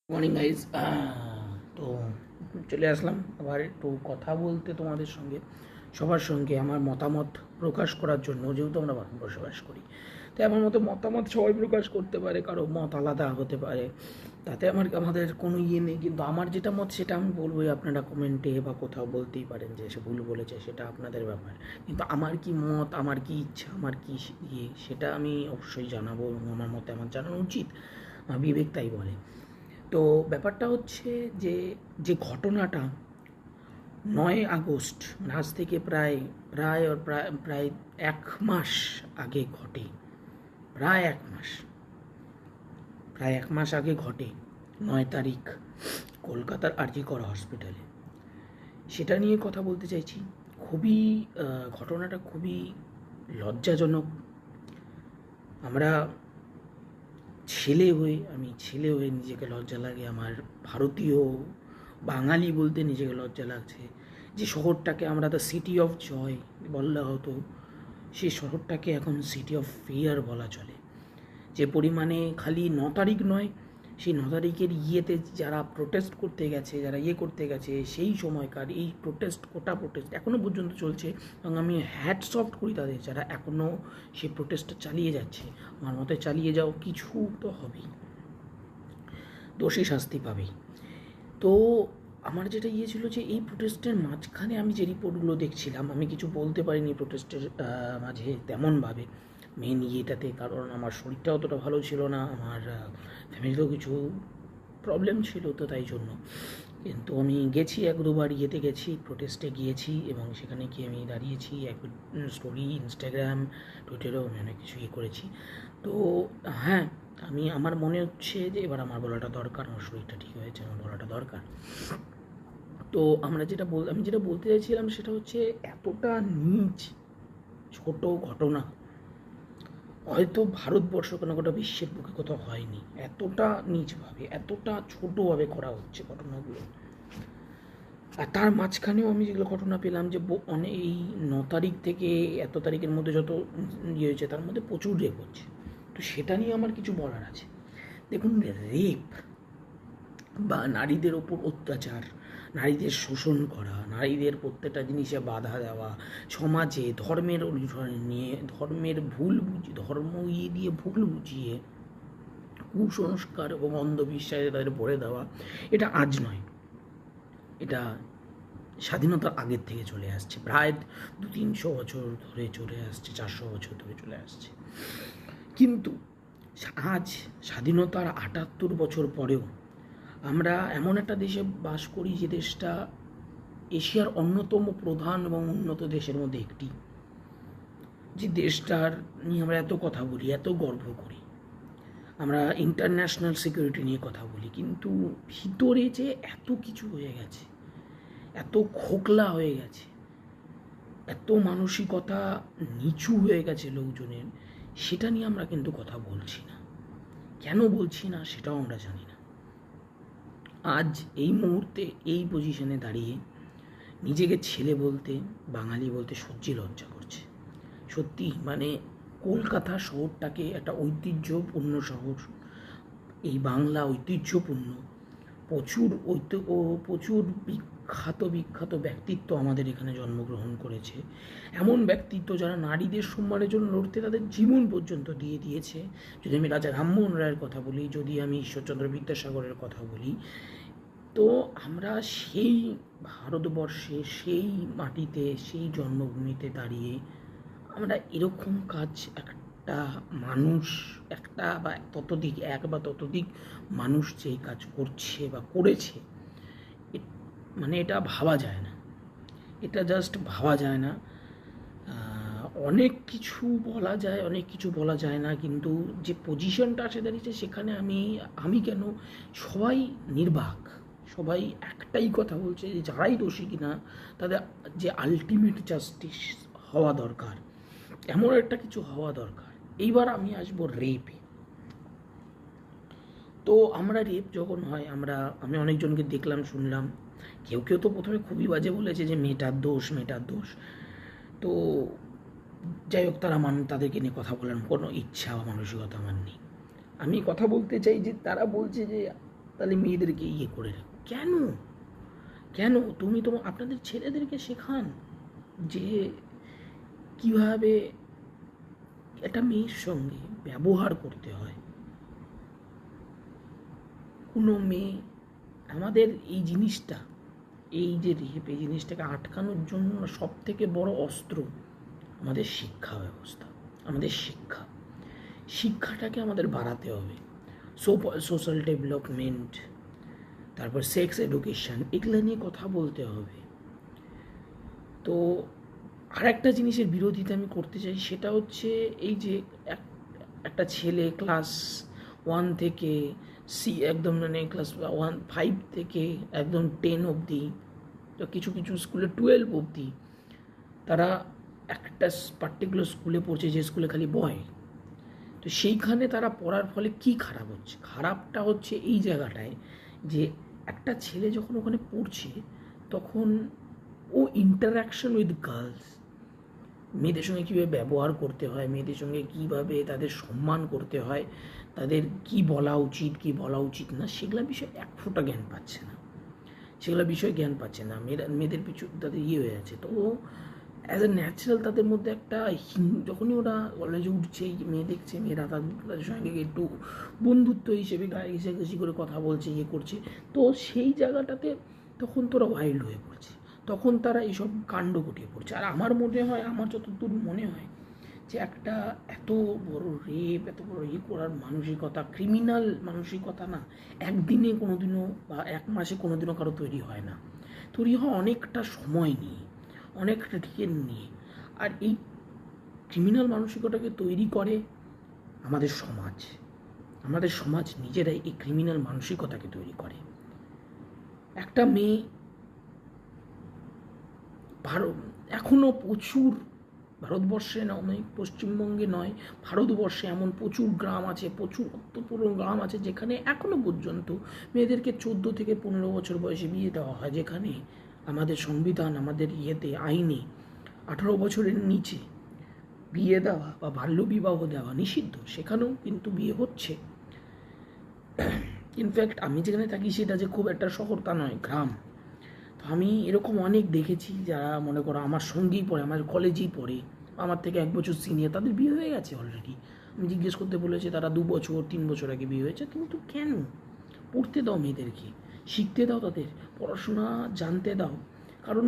Morning guys. তো চলে আসলাম আবার একটু কথা বলতে তোমাদের সঙ্গে, সবার সঙ্গে আমার মতামত প্রকাশ করার জন্য, যেহেতু আমরা বসবাস করি। তাই আমার মতো মতামত সবাই প্রকাশ করতে পারে, কারো মত আলাদা হতে পারে, তাতে আমাদের কোনো ইয়ে নেই। কিন্তু আমার যেটা মত সেটা আমি বলবোই, আপনারা কমেন্টে বা কোথাও বলতেই পারেন যে সে ভুল বলেছে, সেটা আপনাদের ব্যাপার। কিন্তু আমার কি মত, আমার কি ইচ্ছা, আমার কি ইয়ে, সেটা আমি অবশ্যই জানাবো এবং আমার মতে আমার জানানো উচিত। আমার বিবেক তাই বলে। তো ব্যাপারটা হচ্ছে যে যে ঘটনাটা 9 আগস্ট, মানে আজ থেকে প্রায় প্রায় ওর প্রায় প্রায় 1 মাস আগে ঘটে। প্রায় 1 মাস, প্রায় 1 মাস আগে ঘটে, 9 তারিখ, কলকাতার আরজি কর হসপিটালে। সেটা নিয়ে কথা বলতে চাইছি। খুবই ঘটনাটা খুবই লজ্জাজনক। আমরা আমি ছেলে হয়ে নিজেকে লজ্জা লাগে। আমার ভারতীয় বাঙালি বলতে নিজেকে লজ্জা লাগছে। যে শহরটাকে আমরা দ্য সিটি অফ জয় বললে হতো, সেই শহরটাকে এখন সিটি অফ ফিয়ার বলা চলে। যে পরিমাণে খালি 9 তারিখ নয়, সেই 9 তারিখের ইয়েতে যারা প্রোটেস্ট করতে গেছে, যারা করতে গেছে, সেই সময়কার এই কোটা প্রোটেস্ট এখনও পর্যন্ত চলছে। এবং আমি হ্যাটস অফ করি তাদের, যারা এখনও সেই প্রোটেস্টটা চালিয়ে যাচ্ছে। আমার মতে চালিয়ে যাও, কিছু তো হবেই, দোষী শাস্তি পাবেই। তো আমার যেটা ছিল যে এই প্রোটেস্টের মাঝখানে আমি যে রিপোর্টগুলো দেখছিলাম, আমি কিছু বলতে পারিনি প্রোটেস্টের মাঝে তেমনভাবে মেন ইয়েটাতে, কারণ আমার শরীরটা অতটা ভালো ছিল না, আমার ফ্যামিলিতেও কিছু প্রবলেম ছিল, তো তাই জন্য। কিন্তু আমি গেছি 1-2বার গেছি, প্রোটেস্টে গিয়েছি, এবং সেখানে গিয়ে আমি দাঁড়িয়েছি, এক স্টোরি ইনস্টাগ্রাম টুইটারেও আমি অনেক কিছু করেছি। তো হ্যাঁ, আমার মনে হচ্ছে যে এবার আমার বলাটা দরকার, আমার শরীরটা ঠিক হয়েছে, আমার বলাটা দরকার। তো আমি যেটা বলতে চাইছিলাম সেটা হচ্ছে, এতটা নীচ ছোট ঘটনা হয়তো ভারতবর্ষ কেন গোটা বিশ্বের বুকে কোথাও হয়নি। এতটা নীচভাবে, এতটা ছোটোভাবে করা হচ্ছে ঘটনাগুলো। আর তার মাঝখানেও আমি যেগুলো ঘটনা পেলাম যে অনেক এই 9 তারিখ থেকে এত তারিখের মধ্যে যত হয়েছে, তার মধ্যে প্রচুর রেপ হচ্ছে। তো সেটা নিয়ে আমার কিছু বলার আছে। দেখুন, রেপ বা নারীদের ওপর অত্যাচার, নারীদের শোষণ করা, নারীদের প্রত্যেকটা জিনিসে বাধা দেওয়া, সমাজে ধর্মের অনুসরণ নিয়ে, ধর্ম দিয়ে ভুল বুঝিয়ে কুসংস্কার এবং অন্ধবিশ্বাসে তাদের ভরে দেওয়া, এটা আজ নয়, এটা স্বাধীনতার আগের থেকে চলে আসছে। প্রায় 200-300 বছর ধরে চলে আসছে, 400 বছর ধরে চলে আসছে। কিন্তু আজ স্বাধীনতার 78 বছর পরেও আমরা এমন একটা দেশে বাস করি, যে দেশটা এশিয়ার অন্যতম প্রধান এবং উন্নত দেশের মধ্যে একটি, যে দেশটার নিয়ে আমরা এত কথা বলি, এত গর্ব করি, আমরা ইন্টারন্যাশনাল সিকিউরিটি নিয়ে কথা বলি, কিন্তু ভিতরে যে এত কিছু হয়ে গেছে, এত খোকলা হয়ে গেছে, এত মানসিকতা নিচু হয়ে গেছে লোকজনের, সেটা নিয়ে আমরা কিন্তু কথা বলছি না। কেন বলছি না সেটাও আমরা জানি না। আজ এই মুহূর্তে এই পজিশনে দাঁড়িয়ে নিজেকে ছেলে বলতে, বাঙালি বলতে সত্যি লজ্জা করছে। সত্যি, মানে কলকাতা শহরটাকে একটা ঐতিহ্যপূর্ণ শহর, এই বাংলা ঐতিহ্যপূর্ণ, প্রচুর বিখ্যাত ব্যক্তিত্ব আমাদের এখানে জন্মগ্রহণ করেছে। এমন ব্যক্তিত্ব যারা নারীদের সম্মানের জন্য লড়তে তাদের জীবন পর্যন্ত দিয়ে দিয়েছে। যদি আমি রাজা রামমোহন রায়ের কথা বলি, যদি আমি ঈশ্বরচন্দ্র বিদ্যাসাগরের কথা বলি, তো আমরা সেই ভারতবর্ষে, সেই মাটিতে, সেই জন্মভূমিতে দাঁড়িয়ে আমরা এরকম কাজ একটা বা ততোধিক মানুষ যেই কাজ করছে বা করেছে, মানে এটা ভাবা যায় না, এটা জাস্ট ভাবা যায় না। অনেক কিছু বলা যায় না, কিন্তু যে পজিশনটা আসে দাঁড়িয়েছে সেখানে আমি কেন, সবাই নির্বাক, সবাই একটাই কথা বলছে যে যারাই দোষী কিনা তাদের যে আলটিমেট জাস্টিস হওয়া দরকার, এমন একটা কিছু হওয়া দরকার। এইবার আমি আসবো রেপে। তো আমরা রেপ যখন হয়, আমি অনেকজনকে দেখলাম, শুনলাম, কেউ তো প্রথমে খুবই বাজে বলেছে যে মেয়েটার দোষ। তো যাই হোক, তাদেরকে নিয়ে কথা বলার কোনো ইচ্ছা বা মানসিকতা আমার নেই। আমি কথা বলতে চাই যে তারা বলছে যে তাহলে মেয়েদেরকে ইয়ে করে রেখো। কেন কেন তুমি আপনাদের ছেলেদেরকে শেখান যে কিভাবে একটা মেয়ের সঙ্গে ব্যবহার করতে হয়। কোনো মেয়ে, আমাদের এই জিনিসটা, এই যে রেপ, এই জিনিসটাকে আটকানোর জন্য সব থেকে বড় অস্ত্র আমাদের শিক্ষা ব্যবস্থা, আমাদের শিক্ষাটাকে আমাদের বাড়াতে হবে। সোশ্যাল ডেভেলপমেন্ট, তারপর সেক্স এডুকেশন, এগুলো নিয়ে কথা বলতে হবে। তো আর একটা জিনিসের বিরোধিতা আমি করতে চাই, সেটা হচ্ছে এই যে একটা ছেলে ক্লাস 1 থেকে একদম মানে ক্লাস 5 থেকে একদম 10 অবধি, তো কিছু কিছু স্কুলে 12 অবধি তারা একটা পার্টিকুলার স্কুলে পড়ছে, যে স্কুলে খালি বয়। তো সেইখানে তারা পড়ার ফলে কি খারাপ হচ্ছে? খারাপটা হচ্ছে এই জায়গাটায় যে একটা ছেলে যখন ওখানে পড়ছে তখন ও ইন্টারাকশন উইথ গার্লস, মেয়েদের সঙ্গে কীভাবে ব্যবহার করতে হয়, মেয়েদের সঙ্গে কীভাবে তাদের সম্মান করতে হয়, তাদের কি বলা উচিত কি বলা উচিত না, সেগুলো বিষয়ে এক ফোঁটা জ্ঞান পাচ্ছে না, সেগুলো বিষয়ে জ্ঞান পাচ্ছে না। মেয়েদের পিছু তাদের ইয়ে হয়ে আছে। তো অ্যাজ এ ন্যাচারাল তাদের মধ্যে একটা যখনই ওরা কলেজে উঠছে, মেয়ে দেখছে, মেয়েরা তাদের সঙ্গে একটু বন্ধুত্ব হিসেবে গায়ে ঘেঁষাঘেঁষি করে কথা বলছে, ইয়ে করছে, তো সেই জায়গাটাতে তখন তোরা ওয়াইল্ড হয়ে পড়ছে, তখন তারা এইসব কাণ্ড ঘটিয়ে পড়ছে। আর আমার মনে হয়, আমার যতদূর মনে হয় যে একটা এত বড় রেপ, এত বড় ইয়ে করার মানসিকতা, ক্রিমিনাল মানসিকতা না একদিনে কোনোদিনও বা এক মাসে কোনোদিনও কারো তৈরি হয় না, তৈরি হয় অনেকটা সময় নিয়ে, অনেকটা ঢেকে নিয়ে। আর এই ক্রিমিনাল মানসিকতাকে তৈরি করে আমাদের সমাজ নিজেরাই এই ক্রিমিনাল মানসিকতাকে তৈরি করে। একটা মেয়ে এখনও প্রচুর, ভারতবর্ষে নয়, পশ্চিমবঙ্গে নয়, ভারতবর্ষে এমন প্রচুর গ্রাম আছে, প্রচুর অত্যপুরো গ্রাম আছে যেখানে এখনও পর্যন্ত মেয়েদেরকে 14 থেকে 15 বছর বয়সে বিয়ে দেওয়া হয়, যেখানে আমাদের সংবিধান, আমাদের আইনে 18 বছরের নিচে বিয়ে দেওয়া বা বাল্যবিবাহ দেওয়া নিষিদ্ধ, সেখানেও কিন্তু বিয়ে হচ্ছে। ইনফ্যাক্ট আমি যেখানে থাকি সেটা যে খুব একটা শহর তা নয়, গ্রাম। তো আমি এরকম অনেক দেখেছি যারা মনে করো আমার সঙ্গেই পড়ে, আমার কলেজেই পড়ে, আমার থেকে 1 বছর সিনিয়র, তাদের বিয়ে হয়ে গেছে অলরেডি। আমি জিজ্ঞেস করতে বলেছি, তারা 2 বছর 3 বছর আগে বিয়ে হয়েছে। কিন্তু কেন? পড়তে দাও মেয়েদেরকে, শিখতে দাও, তাদের পড়াশোনা জানতে দাও। কারণ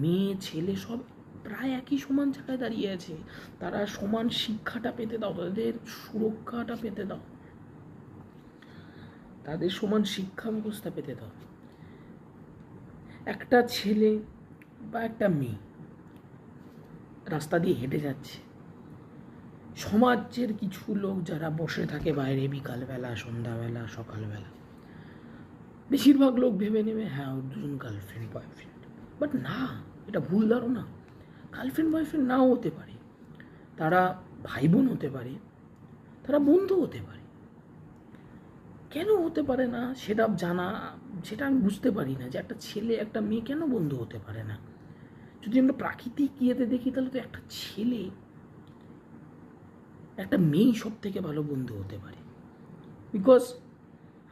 মেয়ে ছেলে সব প্রায় একই সমান জায়গায় দাঁড়িয়ে আছে, তারা সমান শিক্ষাটা পেতে দাও, তাদের সুরক্ষাটা পেতে দাও, তাদের সমান শিক্ষা ব্যবস্থা পেতে দাও। একটা ছেলে বা একটা মেয়ে রাস্তা দিয়ে হেঁটে যাচ্ছে, সমাজের কিছু লোক যারা বসে থাকে বাইরে বিকালবেলা, সন্ধ্যাবেলা, সকালবেলা, বেশিরভাগ লোক ভেবে নেবে হ্যাঁ ওর দুজন গার্লফ্রেন্ড বয়ফ্রেন্ড। বাট না, এটা ভুল ধারণা। গার্লফ্রেন্ড বয়ফ্রেন্ড নাও হতে পারে, তারা ভাই বোন হতে পারে, তারা বন্ধু হতে পারে। কেন হতে পারে না সেটা আমি বুঝতে পারি না, যে একটা ছেলে একটা মেয়ে কেন বন্ধু হতে পারে না। যদি আমরা প্রাকৃতিক ইয়েতে দেখি তাহলে তো একটা ছেলে একটা মেয়েই সব থেকে ভালো বন্ধু হতে পারে। বিকজ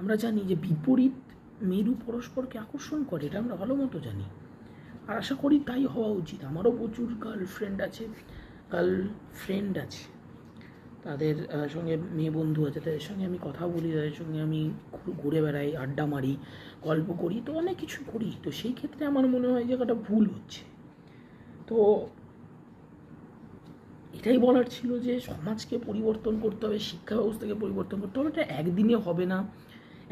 আমরা জানি যে বিপরীত মেরু পরস্পরকে আকর্ষণ করে, এটা আমরা ভালো মতো জানি। আর আশা করি তাই হওয়া উচিত। আমারও প্রচুর গার্লফ্রেন্ড আছে, তাদের সঙ্গে মেয়ে বন্ধু আছে, তাদের সঙ্গে আমি কথা বলি, তাদের সঙ্গে আমি ঘুরে বেড়াই, আড্ডা মারি, গল্প করি, তো অনেক কিছু করি। তো সেই ক্ষেত্রে আমার মনে হয় জায়গাটা ভুল হচ্ছে। তো এটাই বলার ছিল যে সমাজকে পরিবর্তন করতে হবে, শিক্ষা ব্যবস্থাকে পরিবর্তন করতে হবে। এটা একদিনে হবে না,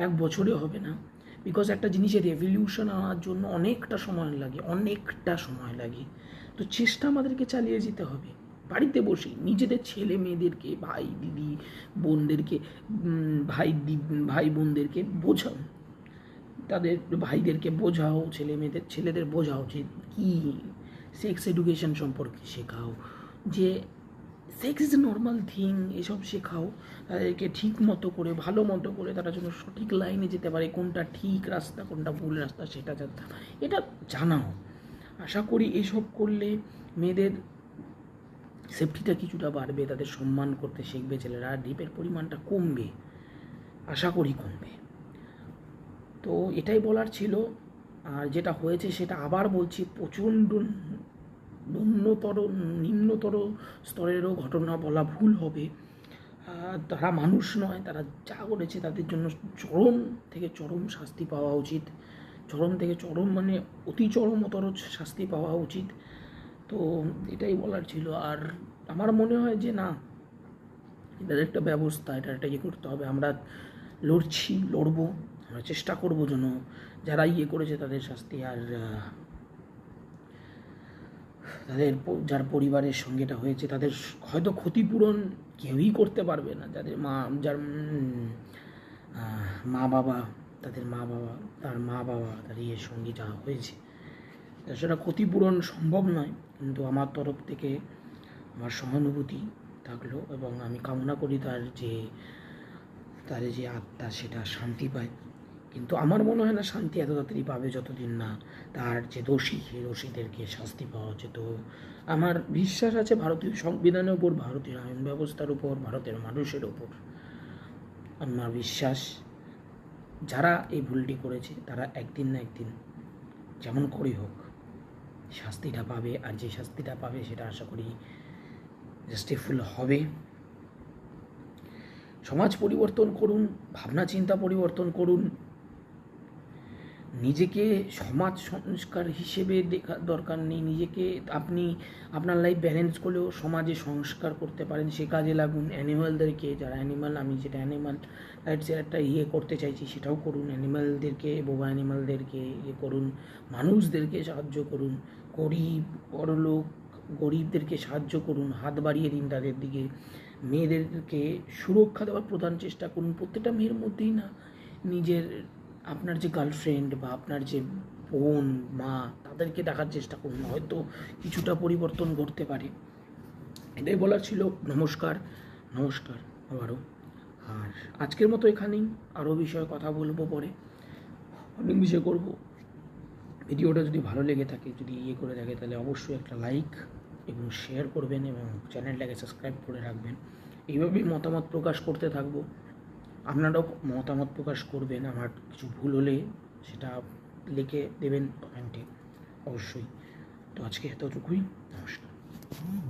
1 বছরে হবে না। বিকজ একটা জিনিসের রেভলিউশন আনার জন্য অনেকটা সময় লাগে। তো চেষ্টা আমাদেরকে চালিয়ে যেতে হবে। বাড়িতে বসে নিজেদের ছেলে মেয়েদেরকে, ভাই দিদি বোনদেরকে, ভাই বোনদেরকে বোঝাও, তাদের ভাইদেরকে বোঝাও, ছেলেদের বোঝাও যে কি সেক্স এডুকেশন সম্পর্কে শেখাও, যে sex is a normal thing, এসব শেখাও। তাদেরকে ঠিক মতো করে, ভালো মতো করে তারা যেন সঠিক লাইনে যেতে পারে, কোনটা ঠিক রাস্তা কোনটা ভুল রাস্তা সেটা এটা জানাও। আশা করি এইসব করলে মেয়েদের সেফটিটা কিছুটা বাড়বে, তাদের সম্মান করতে শিখবে ছেলেরা, রেপের পরিমাণটা কমবে, আশা করি কমবে। তো এটাই বলার ছিল। আর যেটা হয়েছে সেটা আবার বলছি, প্রচণ্ড নিম্নতর স্তরেরও ঘটনা বলা ভুল হবে। তারা মানুষ নয়, তারা যা করেছে তাদের জন্য চরম থেকে চরম শাস্তি পাওয়া উচিত, চরম থেকে চরম মানে অতি চরমতর শাস্তি পাওয়া উচিত। তো এটাই বলার ছিল। আর আমার মনে হয় যে না, এটার একটা ব্যবস্থা, এটার একটা ইয়ে করতে হবে। আমরা লড়বো, আমরা চেষ্টা করবো যেন যারা ইয়ে করেছে তাদের শাস্তি, আর তাদের যার পরিবারের সঙ্গে এটা হয়েছে তাদের হয়তো ক্ষতিপূরণ কেউই করতে পারবে না, যাদের যার মা বাবা, তার মা বাবা তার ইয়ের সঙ্গে যা হয়েছে সেটা ক্ষতিপূরণ সম্ভব নয়, কিন্তু আমার তরফ থেকে আমার সহানুভূতি থাকলো, এবং আমি কামনা করি তার যে আত্মা সেটা শান্তি পায়। কিন্তু আমার মনে হয় না শান্তি এত তাড়াতাড়ি পাবে যতদিন না তার যে দোষী, সেই দোষীদেরকে শাস্তি পাওয়া হচ্ছে। তো আমার বিশ্বাস আছে ভারতীয় সংবিধানের উপর, ভারতীয় আইন ব্যবস্থার উপর, ভারতের মানুষের উপর আমার বিশ্বাস, যারা এই ভুলটি করেছে তারা একদিন না একদিন যেমন করেই হোক শাস্তিটা পাবে। আর যে শাস্তিটা পাবে সেটা আশা করি জাস্টিফুল হবে। সমাজ পরিবর্তন করুন, ভাবনা চিন্তা পরিবর্তন করুন, নিজেকে সমাজ সংস্কার হিসেবে দেখার দরকার নেই। নিজেকে আপনি আপনার লাইফ ব্যালেন্স করলেও সমাজে সংস্কার করতে পারেন, সে কাজে লাগুন। অ্যানিমালদেরকে, যারা অ্যানিমাল, আমি যেটা অ্যানিমাল রাইটসের একটা ইয়ে করতে চাইছি সেটাও করুন। অ্যানিমালদেরকে, বোবা অ্যানিমালদেরকে ইয়ে করুন, মানুষদেরকে সাহায্য করুন, গরিব বড়লোক গরিবদেরকে সাহায্য করুন, হাত বাড়িয়ে দিন তাদের দিকে। মেয়েদেরকে সুরক্ষা দেওয়ার প্রধান চেষ্টা করুন। প্রত্যেকটা মেয়ের মধ্যেই না নিজের, আপনার যে গার্লফ্রেন্ড বা আপনার যে বোন, মা, তাদেরকে দেখার চেষ্টা করুন, হয়তো কিছুটা পরিবর্তন ঘটতে পারে। এটাই বলার ছিল। নমস্কার আবারও। আর আজকের মতো এখানেই, আরও বিষয়ে কথা বলবো পরে, অনেক বিষয় করব। ভিডিওটা যদি ভালো লেগে থাকে, যদি ইয়ে করে থাকে, তাহলে অবশ্যই একটা লাইক এবং শেয়ার করবেন, এবং চ্যানেলটাকে সাবস্ক্রাইব করে রাখবেন। এইভাবেই মতামত প্রকাশ করতে থাকবো। আপনারাও মতামত প্রকাশ করবেন, আমার কিছু ভুল হলে সেটা লিখে দেবেন কমেন্টে অবশ্যই। তো আজকে এতটুকুই, নমস্কার।